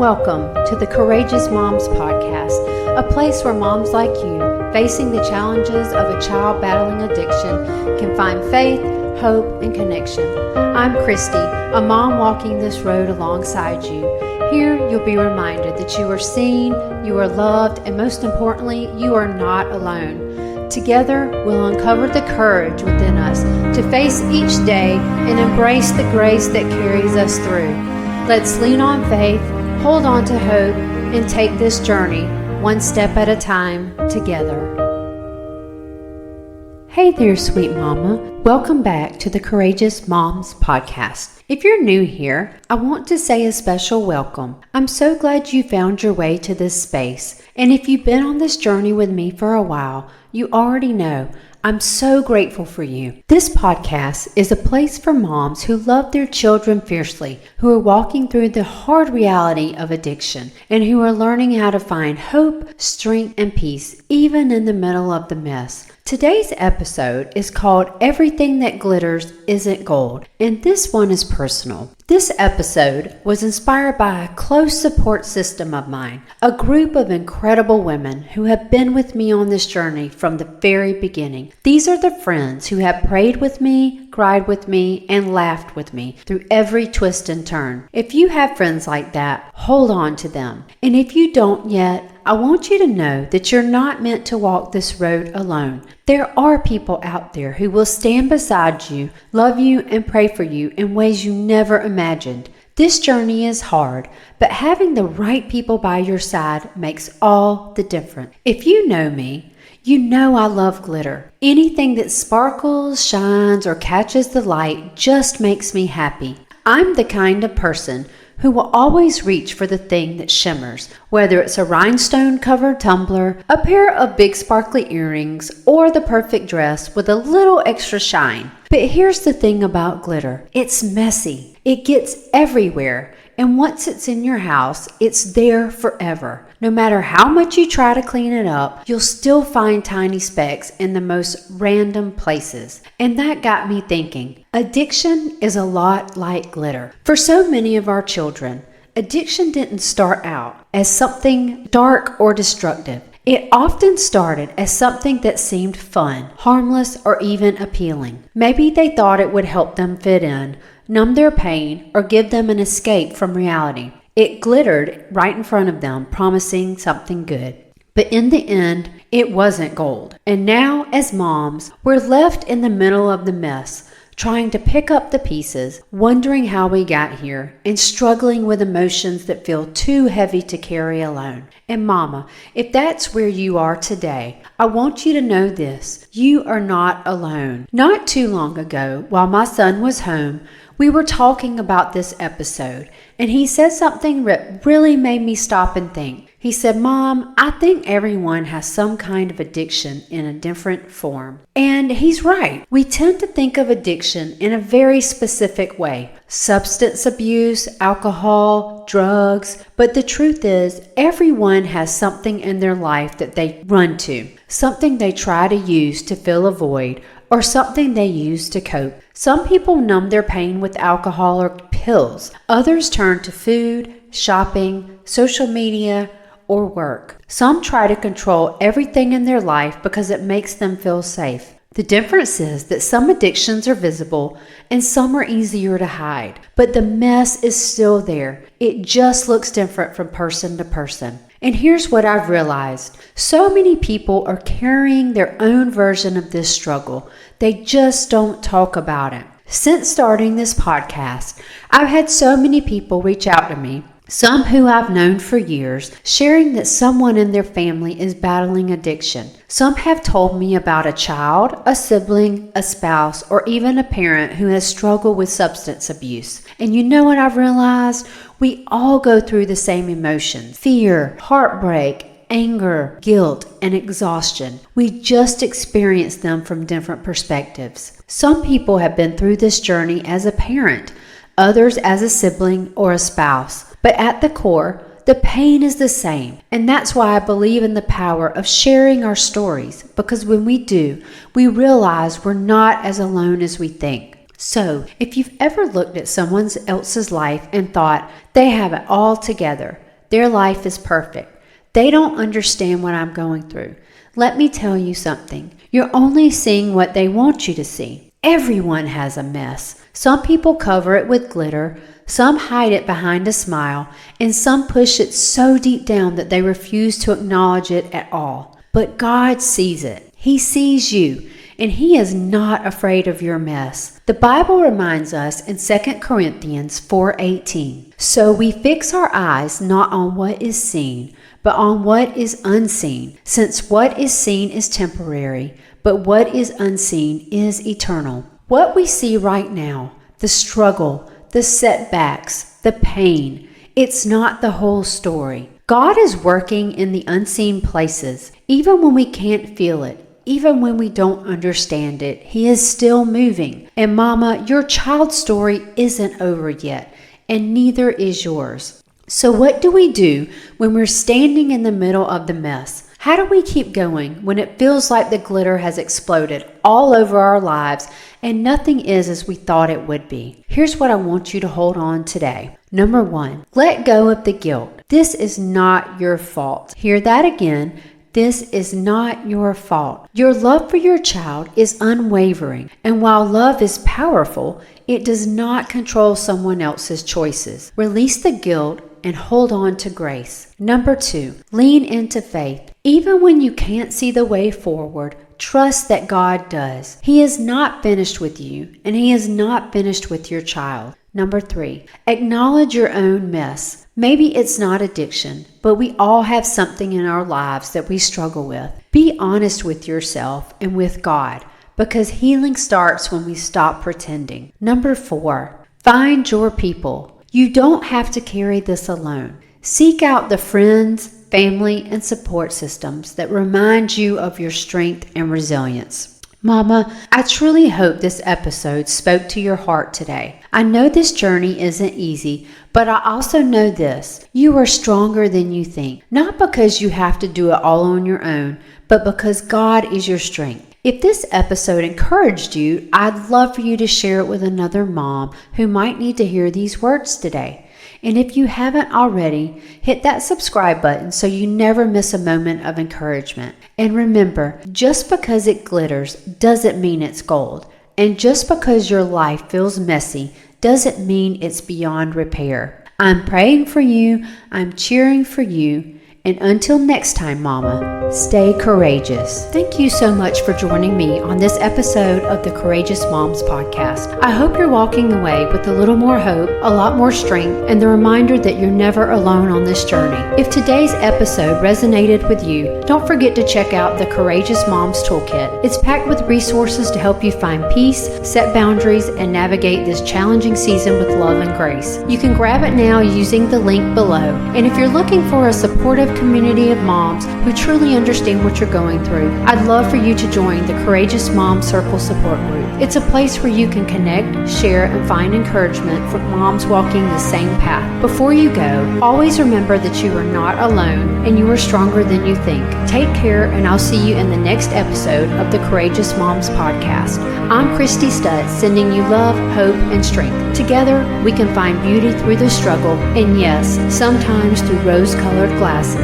Welcome to the Courageous Moms Podcast, a place where moms like you, facing the challenges of a child battling addiction, can find faith, hope, and connection. I'm Christie, a mom walking this road alongside you. Here, you'll be reminded that you are seen, you are loved, and most importantly, you are not alone. Together, we'll uncover the courage within us to face each day and embrace the grace that carries us through. Let's lean on faith, hold on to hope, and take this journey one step at a time together. Hey there, sweet mama. Welcome back to the Courageous Moms Podcast. If you're new here, I want to say a special welcome. I'm so glad you found your way to this space. And if you've been on this journey with me for a while, you already know I'm so grateful for you. This podcast is a place for moms who love their children fiercely, who are walking through the hard reality of addiction, and who are learning how to find hope, strength, and peace, even in the middle of the mess. Today's episode is called Everything That Glitters Isn't Gold, and this one is personal. This episode was inspired by a close support system of mine, a group of incredible women who have been with me on this journey from the very beginning. These are the friends who have prayed with me, cried with me, and laughed with me through every twist and turn. If you have friends like that, hold on to them. And if you don't yet, I want you to know that you're not meant to walk this road alone. There are people out there who will stand beside you, love you, and pray for you in ways you never imagined. This journey is hard, but having the right people by your side makes all the difference. If you know me, you know I love glitter. Anything that sparkles, shines, or catches the light just makes me happy. I'm the kind of person who will always reach for the thing that shimmers, whether it's a rhinestone-covered tumbler, a pair of big sparkly earrings, or the perfect dress with a little extra shine. But here's the thing about glitter. It's messy. It gets everywhere. And once it's in your house, it's there forever. No matter how much you try to clean it up, you'll still find tiny specks in the most random places. And that got me thinking, addiction is a lot like glitter. For so many of our children, addiction didn't start out as something dark or destructive. It often started as something that seemed fun, harmless, or even appealing. Maybe they thought it would help them fit in, numb their pain, or give them an escape from reality. It glittered right in front of them, promising something good. But in the end, it wasn't gold. And now, as moms, we're left in the middle of the mess, trying to pick up the pieces, wondering how we got here, and struggling with emotions that feel too heavy to carry alone. And mama, if that's where you are today, I want you to know this: you are not alone. Not too long ago, while my son was home, we were talking about this episode, and he said something that really made me stop and think. He said, "Mom, I think everyone has some kind of addiction in a different form." And he's right. We tend to think of addiction in a very specific way. Substance abuse, alcohol, drugs. But the truth is, everyone has something in their life that they run to, something they try to use to fill a void, or something they use to cope. Some people numb their pain with alcohol or pills. Others turn to food, shopping, social media, or work. Some try to control everything in their life because it makes them feel safe. The difference is that some addictions are visible and some are easier to hide. But the mess is still there. It just looks different from person to person. And here's what I've realized. So many people are carrying their own version of this struggle. They just don't talk about it. Since starting this podcast, I've had so many people reach out to me, some who I've known for years, sharing that someone in their family is battling addiction. Some have told me about a child, a sibling, a spouse, or even a parent who has struggled with substance abuse. And you know what I've realized? We all go through the same emotions: fear, heartbreak, anger, guilt, and exhaustion. We just experience them from different perspectives. Some people have been through this journey as a parent, others as a sibling or a spouse. But at the core, the pain is the same. And that's why I believe in the power of sharing our stories, because when we do, we realize we're not as alone as we think. So, if you've ever looked at someone else's life and thought they have it all together, their life is perfect. They don't understand what I'm going through. Let me tell you something. You're only seeing what they want you to see. Everyone has a mess. Some people cover it with glitter, some hide it behind a smile, and some push it so deep down that they refuse to acknowledge it at all. But God sees it. He sees you, and He is not afraid of your mess. The Bible reminds us in 2 Corinthians 4:18, "So we fix our eyes not on what is seen, but on what is unseen, since what is seen is temporary, but what is unseen is eternal." What we see right now, the struggle, the setbacks, the pain, it's not the whole story. God is working in the unseen places, even when we can't feel it. Even when we don't understand it, He is still moving. And Mama, your child's story isn't over yet, and neither is yours. So what do we do when we're standing in the middle of the mess? How do we keep going when it feels like the glitter has exploded all over our lives and nothing is as we thought it would be? Here's what I want you to hold on today. Number 1, let go of the guilt. This is not your fault. Hear that again. This is not your fault. Your love for your child is unwavering, and while love is powerful, it does not control someone else's choices. Release the guilt and hold on to grace. Number 2, lean into faith. Even when you can't see the way forward, trust that God does. He is not finished with you, and He is not finished with your child. Number 3, acknowledge your own mess. Maybe it's not addiction, but we all have something in our lives that we struggle with. Be honest with yourself and with God, because healing starts when we stop pretending. Number 4, find your people. You don't have to carry this alone. Seek out the friends, family, and support systems that remind you of your strength and resilience. Mama, I truly hope this episode spoke to your heart today. I know this journey isn't easy, but I also know this. You are stronger than you think, not because you have to do it all on your own, but because God is your strength. If this episode encouraged you, I'd love for you to share it with another mom who might need to hear these words today. And if you haven't already, hit that subscribe button so you never miss a moment of encouragement. And remember, just because it glitters doesn't mean it's gold. And just because your life feels messy doesn't mean it's beyond repair. I'm praying for you. I'm cheering for you. And until next time, Mama, stay courageous. Thank you so much for joining me on this episode of the Courageous Moms podcast. I hope you're walking away with a little more hope, a lot more strength, and the reminder that you're never alone on this journey. If today's episode resonated with you, don't forget to check out the Courageous Moms Toolkit. It's packed with resources to help you find peace, set boundaries, and navigate this challenging season with love and grace. You can grab it now using the link below. And if you're looking for a supportive community of moms who truly understand what you're going through, I'd love for you to join the Courageous Mom Circle support group. It's a place where you can connect, share, and find encouragement from moms walking the same path. Before you go, always remember that you are not alone and you are stronger than you think. Take care, and I'll see you in the next episode of the Courageous Moms podcast. I'm Christie Studd, sending you love, hope, and strength. Together, we can find beauty through the struggle, and yes, sometimes through rose-colored glasses.